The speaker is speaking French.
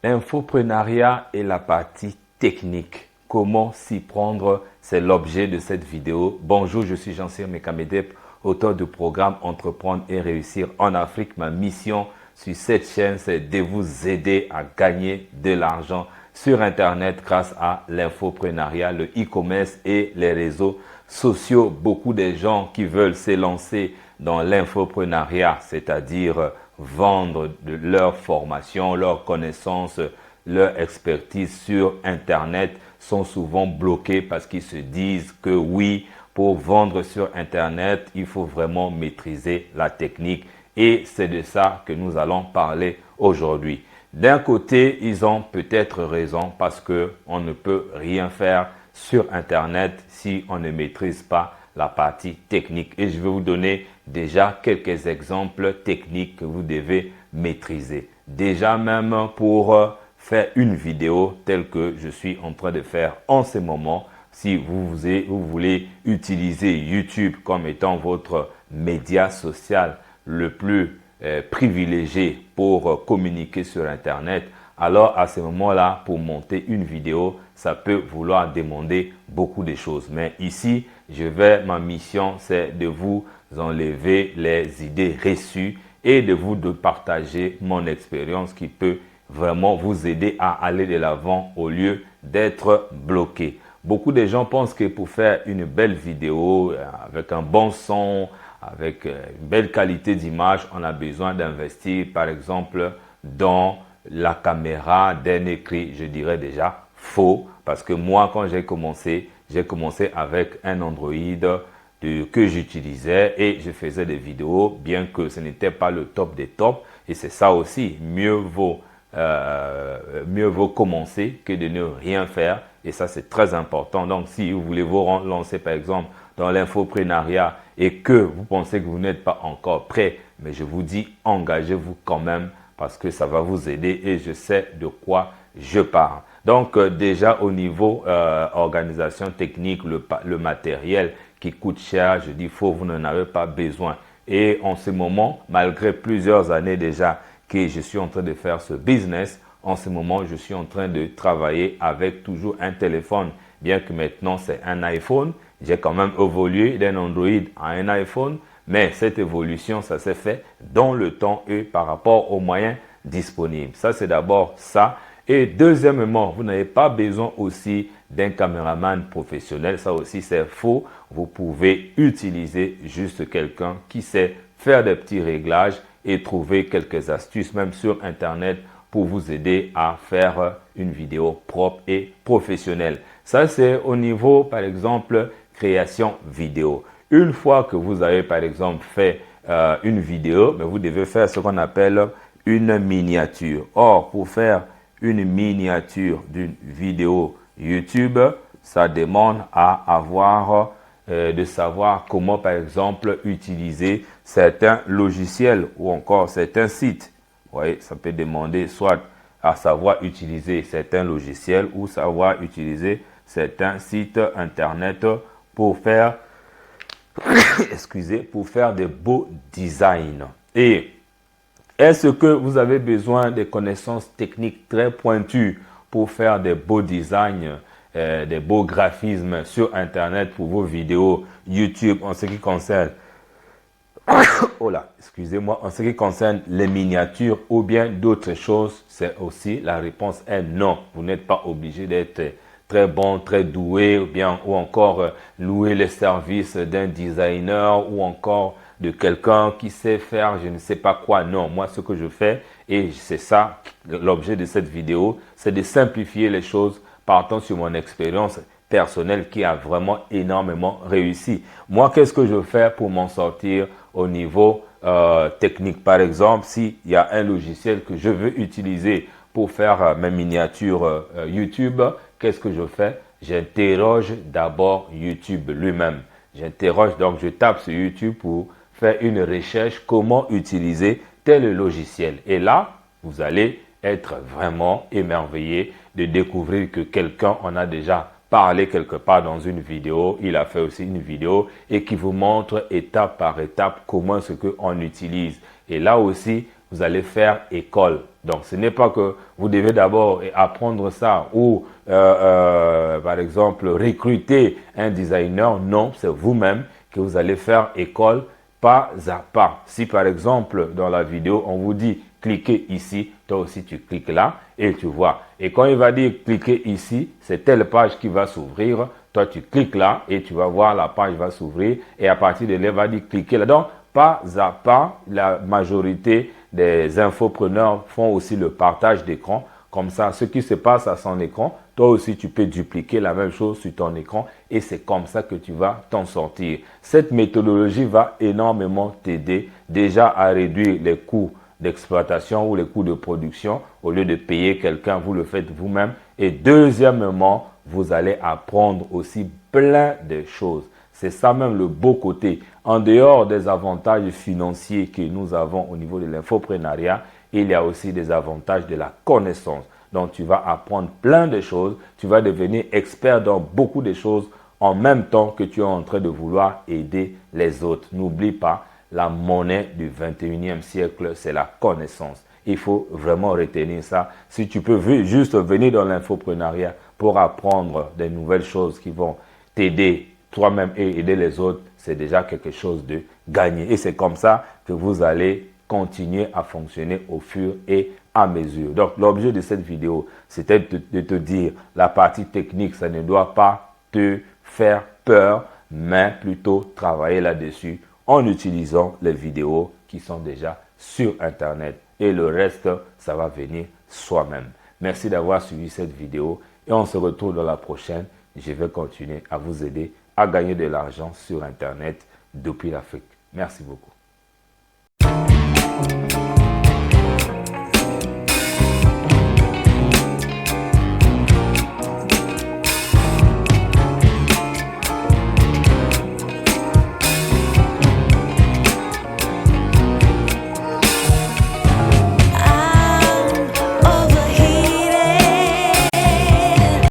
L'infoprenariat et la partie technique. Comment s'y prendre? C'est l'objet de cette vidéo. Bonjour, je suis Jean-Cyr Mekamedep, auteur du programme Entreprendre et réussir en Afrique. Ma mission sur cette chaîne, c'est de vous aider à gagner de l'argent sur Internet grâce à l'infoprenariat, le e-commerce et les réseaux sociaux. Beaucoup de gens qui veulent s'élancer dans l'infoprenariat, c'est-à-dire vendre leur formation, leurs connaissances, leur expertise sur Internet, sont souvent bloqués parce qu'ils se disent que oui, pour vendre sur Internet, il faut vraiment maîtriser la technique. Et c'est de ça que nous allons parler aujourd'hui. D'un côté, ils ont peut-être raison parce qu'on ne peut rien faire sur Internet si on ne maîtrise pas la partie technique. Et je vais vous donner déjà quelques exemples techniques que vous devez maîtriser. Déjà même pour faire une vidéo telle que je suis en train de faire en ce moment, si vous voulez utiliser YouTube comme étant votre média social le plus privilégié pour communiquer sur Internet, alors à ce moment-là, pour monter une vidéo, ça peut vouloir demander beaucoup de choses. Mais ici, ma mission, c'est de vous enlever les idées reçues et de partager mon expérience qui peut vraiment vous aider à aller de l'avant au lieu d'être bloqué. Beaucoup de gens pensent que pour faire une belle vidéo avec un bon son, avec une belle qualité d'image, on a besoin d'investir par exemple dans la caméra d'un écrit. Je dirais déjà faux parce que moi quand j'ai commencé avec un Android que j'utilisais et je faisais des vidéos bien que ce n'était pas le top des tops. Et c'est ça aussi, mieux vaut commencer que de ne rien faire. Et ça, c'est très important. Donc, si vous voulez vous lancer, par exemple, dans l'infoprenariat et que vous pensez que vous n'êtes pas encore prêt, mais je vous dis, engagez-vous quand même parce que ça va vous aider et je sais de quoi je parle. Donc, déjà au niveau organisation technique, le matériel qui coûte cher, je dis faux, vous n'en avez pas besoin. Et en ce moment, malgré plusieurs années déjà que je suis en train de faire ce business, en ce moment, je suis en train de travailler avec toujours un téléphone. Bien que maintenant, c'est un iPhone. J'ai quand même évolué d'un Android à un iPhone. Mais cette évolution, ça s'est fait dans le temps et par rapport aux moyens disponibles. Ça, c'est d'abord ça. Et deuxièmement, vous n'avez pas besoin aussi d'un caméraman professionnel. Ça aussi, c'est faux. Vous pouvez utiliser juste quelqu'un qui sait faire des petits réglages et trouver quelques astuces, même sur Internet, pour vous aider à faire une vidéo propre et professionnelle. Ça, c'est au niveau, par exemple, création vidéo. Une fois que vous avez, par exemple, fait une vidéo, mais vous devez faire ce qu'on appelle une miniature. Or, pour faire une miniature d'une vidéo YouTube, ça demande de savoir comment, par exemple, utiliser certains logiciels ou encore certains sites. Vous voyez, ça peut demander soit à savoir utiliser certains logiciels ou savoir utiliser certains sites Internet pour faire, pour faire des beaux designs. Et est-ce que vous avez besoin de connaissances techniques très pointues pour faire des beaux designs, des beaux graphismes sur Internet pour vos vidéos YouTube en ce qui concerne en ce qui concerne les miniatures ou bien d'autres choses? C'est aussi la réponse est non. Vous n'êtes pas obligé d'être très bon, très doué ou encore louer les services d'un designer ou encore de quelqu'un qui sait faire je ne sais pas quoi. Non, moi ce que je fais, et c'est ça l'objet de cette vidéo, c'est de simplifier les choses partant sur mon expérience personnelle qui a vraiment énormément réussi. Moi, qu'est-ce que je fais pour m'en sortir au niveau technique? Par exemple, s'il y a un logiciel que je veux utiliser pour faire mes miniatures YouTube, qu'est-ce que je fais? J'interroge d'abord YouTube lui-même. Donc je tape sur YouTube pour faire une recherche, comment utiliser tel logiciel. Et là, vous allez être vraiment émerveillé de découvrir que quelqu'un en a déjà parlé quelque part dans une vidéo. Il a fait aussi une vidéo et qui vous montre étape par étape comment est-ce qu'on utilise. Et là aussi, vous allez faire école. Donc, ce n'est pas que vous devez d'abord apprendre ça ou, par exemple, recruter un designer. Non, c'est vous-même que vous allez faire école pas à pas. Si, par exemple, dans la vidéo, on vous dit cliquez ici, toi aussi tu cliques là et tu vois. Et quand il va dire cliquez ici, c'est telle page qui va s'ouvrir. Toi, tu cliques là et tu vas voir la page va s'ouvrir. Et à partir de là, il va dire cliquez là. Donc, pas à pas, la majorité des infopreneurs font aussi le partage d'écran. Comme ça, ce qui se passe à son écran, toi aussi, tu peux dupliquer la même chose sur ton écran et c'est comme ça que tu vas t'en sortir. Cette méthodologie va énormément t'aider déjà à réduire les coûts d'exploitation ou les coûts de production. Au lieu de payer quelqu'un, vous le faites vous-même. Et deuxièmement, vous allez apprendre aussi plein de choses. C'est ça même le beau côté. En dehors des avantages financiers que nous avons au niveau de l'infoprenariat, il y a aussi des avantages de la connaissance. Donc, tu vas apprendre plein de choses. Tu vas devenir expert dans beaucoup de choses en même temps que tu es en train de vouloir aider les autres. N'oublie pas, la monnaie du 21e siècle, c'est la connaissance. Il faut vraiment retenir ça. Si tu peux juste venir dans l'infoprenariat pour apprendre des nouvelles choses qui vont t'aider toi-même et aider les autres, c'est déjà quelque chose de gagné. Et c'est comme ça que vous allez continuer à fonctionner au fur et à mesure. Donc, l'objet de cette vidéo, c'était de te dire la partie technique, ça ne doit pas te faire peur, mais plutôt travailler là-dessus en utilisant les vidéos qui sont déjà sur Internet. Et le reste, ça va venir soi-même. Merci d'avoir suivi cette vidéo et on se retrouve dans la prochaine. Je vais continuer à vous aider à gagner de l'argent sur Internet depuis l'Afrique. Merci beaucoup.